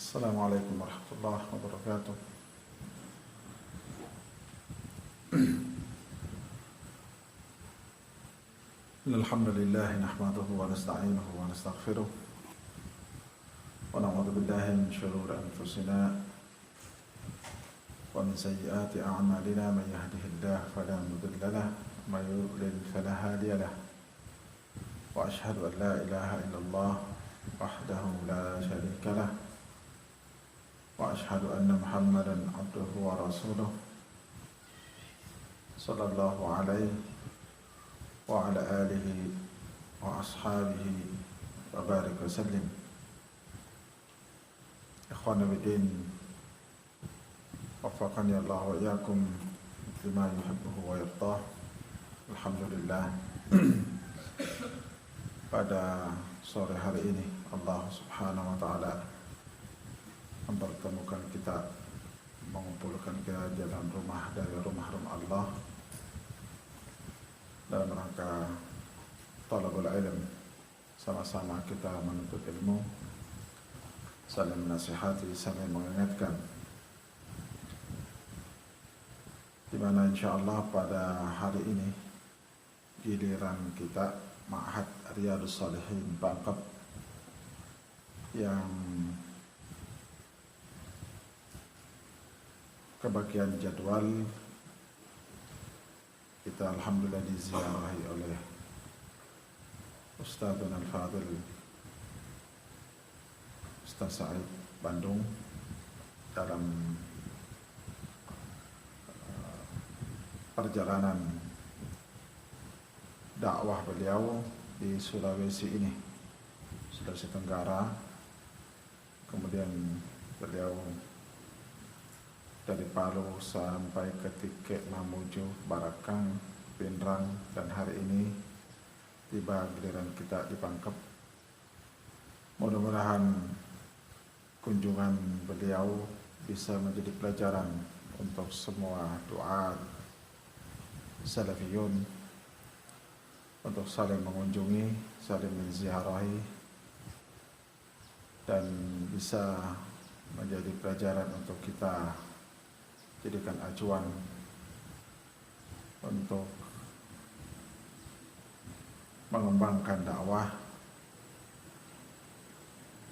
Assalamualaikum warahmatullahi wabarakatuh. Alhamdulillah nahmaduhu wa nasta'inuhu wa nastaghfiruh wa na'udzu billahi min shururi anfusina wa min sayyiati a'malina. Man yahdihillahu fala mudilla lahu wa man yudlil fala hadiya lahu. Wa ashhadu an la ilaha illallah wahdahu la syarika lahu wa ashhadu anna Muhammadan abduhu wa rasuluh sallallahu alaihi wa ala alihi wa ashabihi wa barik wa sallim. Ikhwana bidin, waffaqani Allah wa iyyakum lima yuhibbuhu wa yardah. Alhamdulillah, pada sore hari ini Allah subhanahu wa ta'ala mempertemukan kita, mengumpulkan kita dalam rumah dari rumah-rumah Allah dalam rangka talabul ilm. Sama-sama kita menuntut ilmu, saling menasihati, saling mengingatkan, di mana insyaallah pada hari ini giliran kita Ma'had Riyadhus Shalihin Pangkep yang kebagian jadwal kita alhamdulillah diziarahi oleh Ustadzun Al-Fadil Ustadz Said Bandung dalam perjalanan dakwah beliau di Sulawesi ini, Sulawesi Tenggara. Kemudian beliau dari Palu sampai ke Tikek, Mamuju, Barakang, Pinrang, dan hari ini tiba giliran kita di Pangkep. Mudah-mudahan kunjungan beliau bisa menjadi pelajaran untuk semua duat salafiyun untuk saling mengunjungi, saling menziarahi, dan bisa menjadi pelajaran untuk kita jadikan acuan untuk mengembangkan dakwah,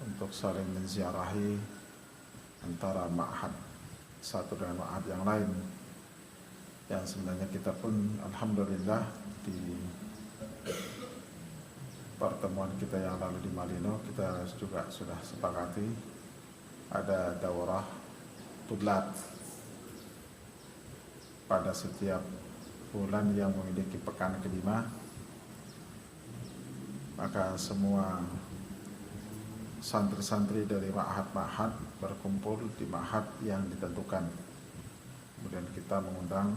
untuk saling menziarahi antara ma'had satu dengan ma'had yang lain, yang sebenarnya kita pun alhamdulillah di pertemuan kita yang lalu di Malino kita juga sudah sepakati ada daurah tudlat pada setiap bulan yang memiliki pekan kelima. Maka semua santri-santri dari ma'had-ma'had berkumpul di ma'had yang ditentukan. Kemudian kita mengundang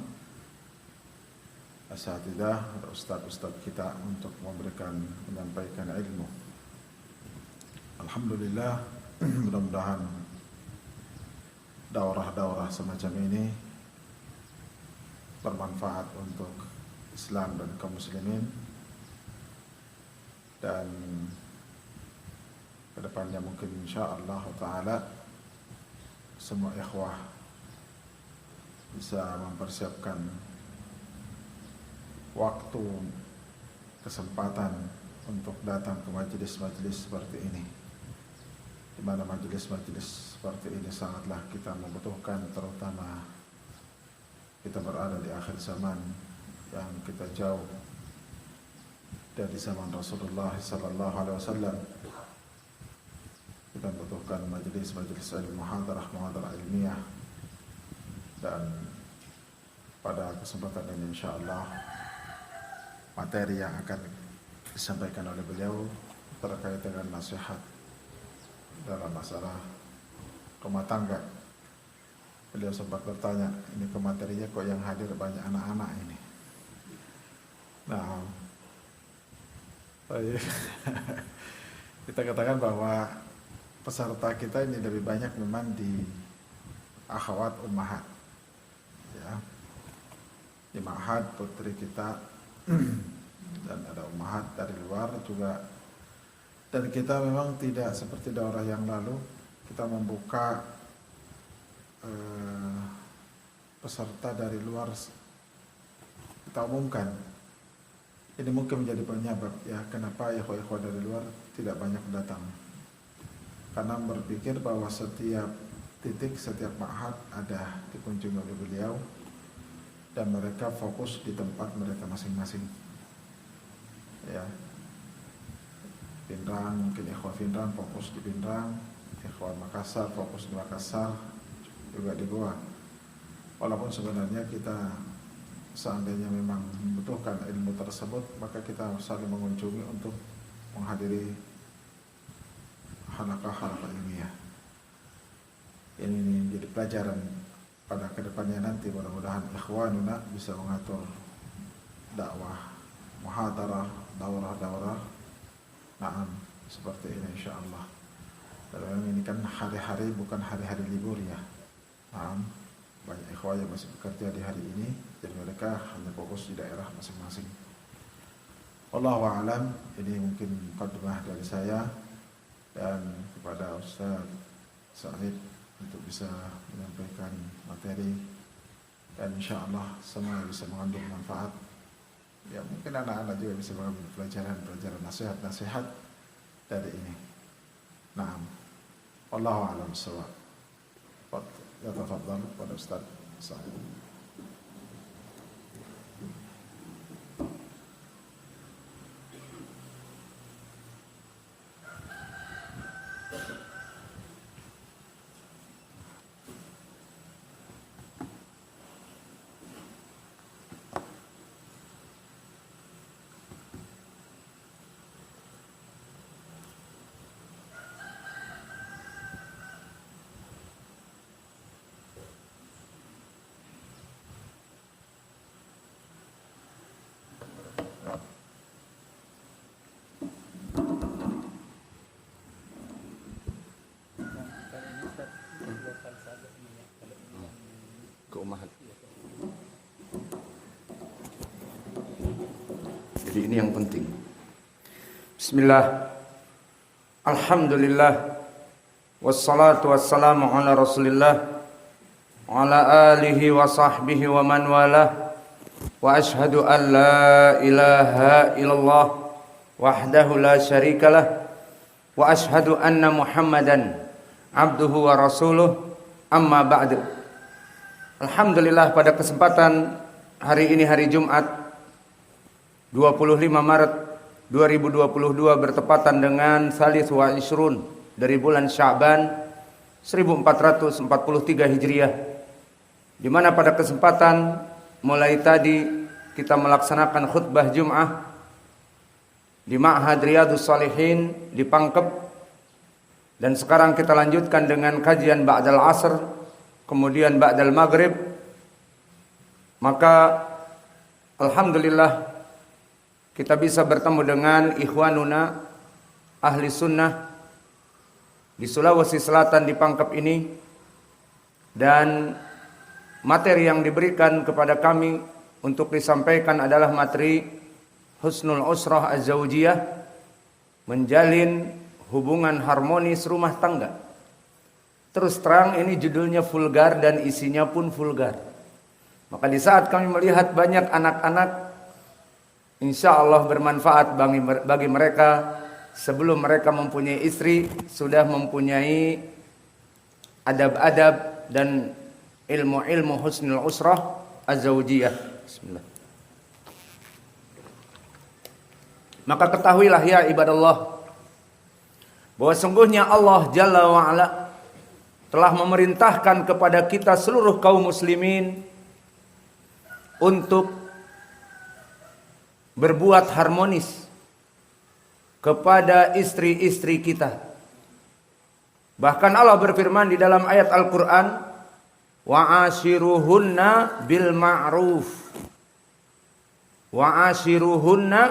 asatidzah atau ustadz-ustadz kita untuk menyampaikan ilmu. Alhamdulillah, mudah-mudahan daurah-daurah semacam ini bermanfaat untuk Islam dan kaum muslimin, dan kedepannya mungkin insyaallah ta'ala semua ikhwah bisa mempersiapkan waktu, kesempatan untuk datang ke majelis-majelis seperti ini, di mana majelis-majelis seperti ini sangatlah kita membutuhkan, terutama kita berada di akhir zaman yang kita jauh dari zaman Rasulullah sallallahu alaihi wasallam. Kita membutuhkan majelis-majelis ilmu, muhadarah ilmiah, dan pada kesempatan ini insyaallah materi yang akan disampaikan oleh beliau terkait dengan nasihat dalam masalah rumah tangga. Beliau sempat bertanya, ini ke materinya kok yang hadir banyak anak-anak ini. Nah, kita katakan bahwa peserta kita ini lebih banyak memang di akhwat ummahat, ya, di ma'had putri kita, dan ada ummahat dari luar juga. Dan kita memang tidak seperti daurah yang lalu kita membuka peserta dari luar, kita umumkan. Ini mungkin menjadi penyebab ya kenapa ikhwah-ikhwah dari luar tidak banyak datang. Karena berpikir bahwa setiap titik, setiap ma'had ada dikunjungi oleh beliau dan mereka fokus di tempat mereka masing-masing. Ya. Pindrang, mungkin ikhwah Pindrang fokus di Pindrang, ikhwah Makassar fokus di Makassar, juga di Goa. Walaupun sebenarnya kita seandainya memang membutuhkan ilmu tersebut, maka kita saling mengunjungi untuk menghadiri halaqah-halaqah ilmiah. Ini jadi pelajaran pada kedepannya nanti. Mudah-mudahan ikhwanuna bisa mengatur dakwah, muhadarah, daurah-daurah, naam seperti ini insyaallah. Dan ini kan hari-hari bukan hari-hari libur ya. Naam, banyak ikhwah yang masih bekerja di hari ini, jadi mereka hanya fokus di daerah masing-masing. Wallahu a'lam. Ini mungkin mukadimah dari saya dan kepada Ustaz Said untuk bisa menyampaikan materi, dan insyaallah semua bisa mengandung manfaat. Ya mungkin anak-anak juga bisa mengambil pelajaran nasihat-nasihat dari ini. Naam. Wallahu a'lam bissawab. Ya tafadhal pada Ustaz Said. Jadi ini yang penting. Bismillah. Alhamdulillah. Wassalatu wassalamu ala Rasulillah wa ala alihi wa sahbihi wa man walah. Wa ashhadu an la ilaha illallah wahdahu la syarikalah wa ashhadu anna Muhammadan abduhu wa rasuluh. Amma ba'du. Alhamdulillah, pada kesempatan hari ini, hari Jumat 25 Maret 2022 bertepatan dengan Salis wa Ishrun dari bulan Sya'ban 1443 Hijriah, di mana pada kesempatan mulai tadi kita melaksanakan khutbah Jum'ah di Ma'had Riyadhus Shalihin di Pangkep, dan sekarang kita lanjutkan dengan kajian ba'dal asr, kemudian ba'dal maghrib. Maka alhamdulillah kita bisa bertemu dengan ikhwanuna ahli sunnah di Sulawesi Selatan di Pangkep ini, dan materi yang diberikan kepada kami untuk disampaikan adalah materi Husnul Usrah Az-Zawjiyah, menjalin hubungan harmonis rumah tangga. Terus terang ini judulnya vulgar dan isinya pun vulgar. Maka di saat kami melihat banyak anak-anak, insya Allah bermanfaat bagi mereka sebelum mereka mempunyai istri, sudah mempunyai adab-adab dan ilmu-ilmu husnul usrah az-zawjiyah. Bismillah. Maka ketahuilah ya ibadallah, bahwa sungguhnya Allah Jalla wa'ala telah memerintahkan kepada kita seluruh kaum muslimin untuk berbuat harmonis kepada istri-istri kita. Bahkan Allah berfirman di dalam ayat Al-Quran, wa'ashiruhunna bil ma'ruf, wa'ashiruhunna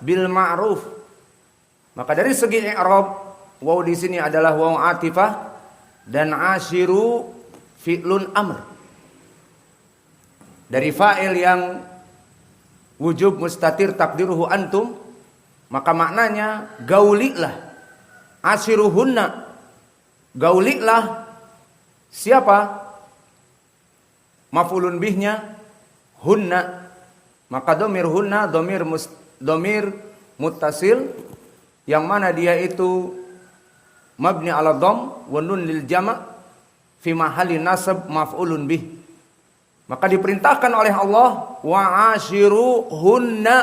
bil ma'ruf. Maka dari segi i'rab, waw di sini adalah waw atifah, dan ashiru fi'lun amr, dari fa'il yang wujub mustatir takdiruhu antum, maka maknanya gaulilah, ashiruhunna, Gaulilah siapa? Maf'ulun bihnya hunna. Maka domir hunna domir muttasil yang mana dia itu mabni ala dham wa nun lil jama' fi mahalli nasab maf'ulun bih. Maka diperintahkan oleh Allah wa ashiruhunna,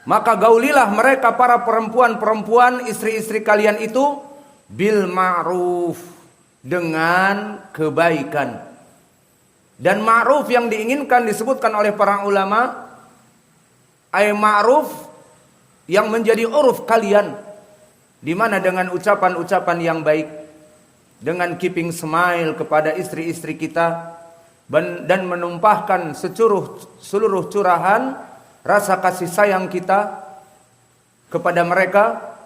maka gaulilah mereka para perempuan-perempuan istri-istri kalian itu bil ma'ruf, dengan kebaikan. Dan ma'ruf yang diinginkan disebutkan oleh para ulama ay ma'ruf yang menjadi uruf kalian, di mana dengan ucapan-ucapan yang baik, dengan keeping smile kepada istri-istri kita, dan menumpahkan seluruh curahan rasa kasih sayang kita kepada mereka,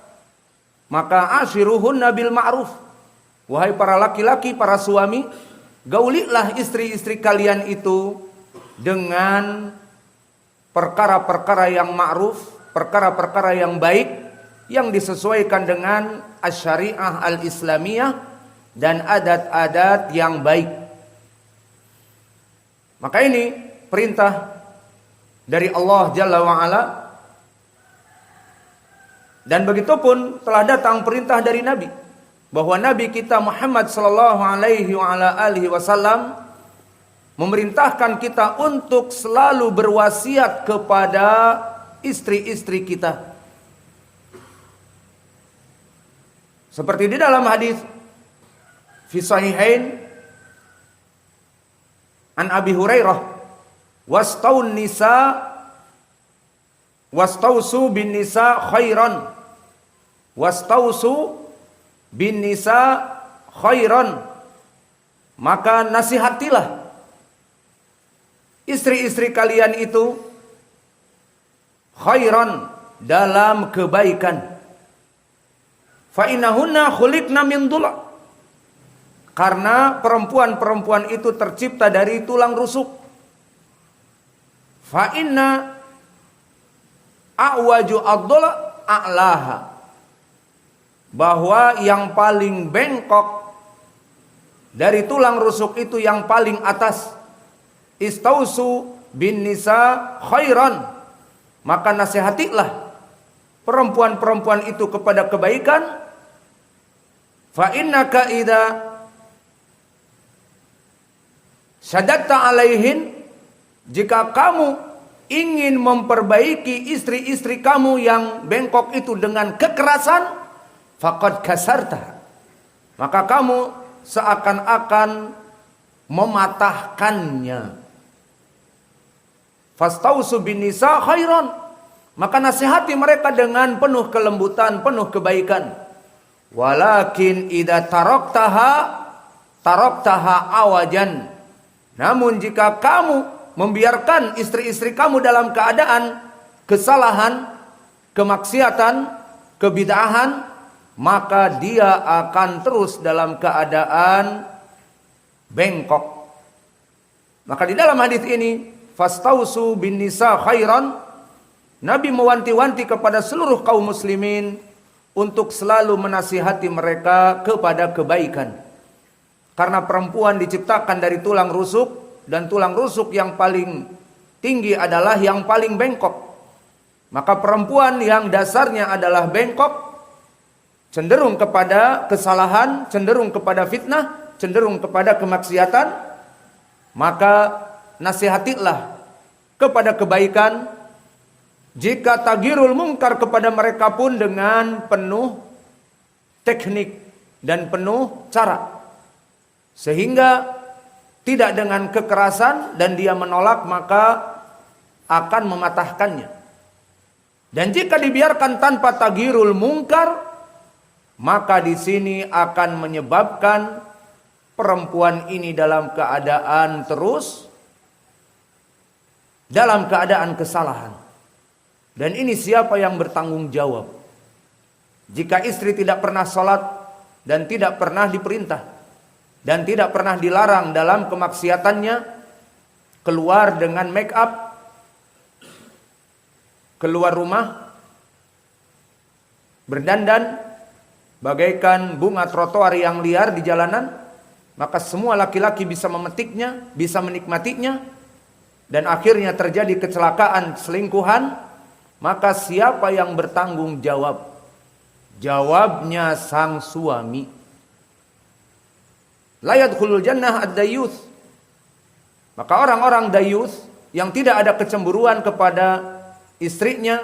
maka ashiruhunna bil ma'ruf. Wahai para laki-laki, para suami, gaulilah istri-istri kalian itu dengan perkara-perkara yang ma'ruf, perkara-perkara yang baik, yang disesuaikan dengan asy-syariah al-islamiyah dan adat-adat yang baik. Maka ini perintah dari Allah Jalla wa'ala. Dan begitupun telah datang perintah dari Nabi, bahwa Nabi kita Muhammad sallallahu alaihi wa ala alihi wasallam memerintahkan kita untuk selalu berwasiat kepada istri-istri kita. Seperti di dalam hadis fi sahihain an Abi Hurairah, wastausu bin nisa khairan, wastausu bin nisa khairan, maka nasihatilah istri-istri kalian itu khairan, dalam kebaikan. Fa innahunna khuliqna min dhula, karena perempuan-perempuan itu tercipta dari tulang rusuk. Fa inna a'waju ad-dhula a'laha, bahwa yang paling bengkok dari tulang rusuk itu yang paling atas. Istausu bin nisa khairan, maka nasihatilah perempuan-perempuan itu kepada kebaikan. Fa innaka idza syadatta alaihin, jika kamu ingin memperbaiki istri-istri kamu yang bengkok itu dengan kekerasan, faqad kasarta, maka kamu seakan-akan mematahkannya. Fastausu bin nisa khairan, maka nasihati mereka dengan penuh kelembutan, penuh kebaikan. Walakin idza taraktaha awajan, namun jika kamu membiarkan istri-istri kamu dalam keadaan kesalahan, kemaksiatan, kebid'ahan, maka dia akan terus dalam keadaan bengkok. Maka di dalam hadis ini fastausu bin nisa khairan, Nabi mewanti-wanti kepada seluruh kaum muslimin untuk selalu menasihati mereka kepada kebaikan. Karena perempuan diciptakan dari tulang rusuk, dan tulang rusuk yang paling tinggi adalah yang paling bengkok. Maka perempuan yang dasarnya adalah bengkok, cenderung kepada kesalahan, cenderung kepada fitnah, cenderung kepada kemaksiatan, maka nasihatilah kepada kebaikan. Jika tagirul mungkar kepada mereka pun dengan penuh teknik dan penuh cara, sehingga tidak dengan kekerasan dan dia menolak, maka akan mematahkannya. Dan jika dibiarkan tanpa tagirul mungkar, maka di sini akan menyebabkan perempuan ini dalam keadaan terus dalam keadaan kesalahan. Dan ini siapa yang bertanggung jawab? Jika istri tidak pernah sholat dan tidak pernah diperintah dan tidak pernah dilarang dalam kemaksiatannya, keluar dengan make up, keluar rumah, berdandan, bagaikan bunga trotoar yang liar di jalanan, maka semua laki-laki bisa memetiknya, bisa menikmatinya, dan akhirnya terjadi kecelakaan selingkuhan, maka siapa yang bertanggung jawab? Jawabnya sang suami. La yadkhulul jannah ad-dayyuth. Maka orang-orang dayyuth yang tidak ada kecemburuan kepada istrinya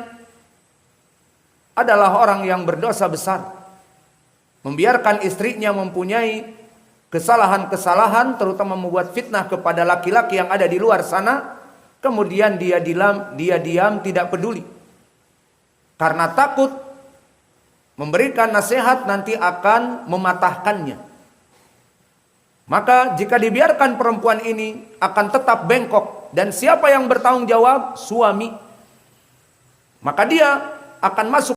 adalah orang yang berdosa besar. Membiarkan istrinya mempunyai kesalahan-kesalahan, terutama membuat fitnah kepada laki-laki yang ada di luar sana, kemudian dia diam tidak peduli. Karena takut memberikan nasihat nanti akan mematahkannya. Maka jika dibiarkan perempuan ini akan tetap bengkok, dan siapa yang bertanggung jawab? Suami. Maka dia akan masuk